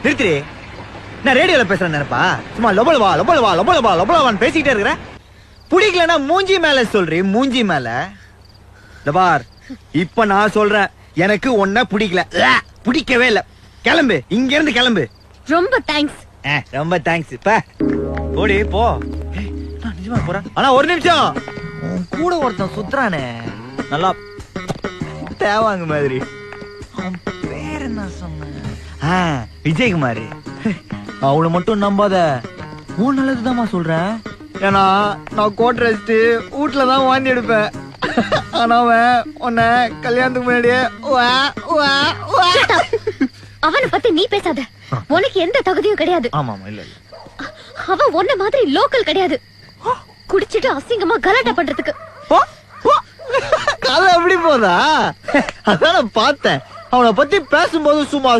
நிறுத்திரி. நான் ரேடியோல பேசுறேன் நினைப்பா? சும்மா லொபலவா லொபலவா லொபலவா லொபலவான்னு பேசிக்கிட்டே இருக்கிறேன். பிடிக்கலன்னா மூஞ்சி மேல சொல்றி, மூஞ்சி மேல. பார், இப்ப நான் சொல்றேன், எனக்கு ஒன்ன பிடிக்கல, பிடிக்கவே இல்ல. கிளம்பு, இங்க இருந்து கிளம்பு. ரொம்ப தேங்க்ஸ். ரொம்ப தேங்க்ஸ். ஓடி போ. நான் நிஜமா போறேன். ஆனா ஒரு நிமிஷம், உன் கூட ஒருத்தன் சுத்துறானே, நல்லா தேவாங்க மாதிரி. அவன் பேர் என்ன சொன்ன? விஜயகுமார். அவனை மட்டும் நம்பாத, உன் நல்லதுதான்மா சொல்றேன். ஏன்னா நான் கோட் ரெஸ்ட் வீட்டுலதான் வாந்தி எடுப்பேன். ஆனா அவன் உன்னை கல்யாணத்துக்கு முன்னாடியே அவனை பத்தி நீ பேசாத. உனக்கு எந்த தகுதியும் கிடையாது. ஆமா இல்ல இல்ல, அவன் உன்ன மாதிரி லோக்கல் கிடையாது. குடிச்சிட்டு அசிங்கமா கலாட்டா பண்றதுக்கு. கதை எப்படி போதா? அதான் பார்த்தேன். அவனை பத்தி பேசும்போது சும்மா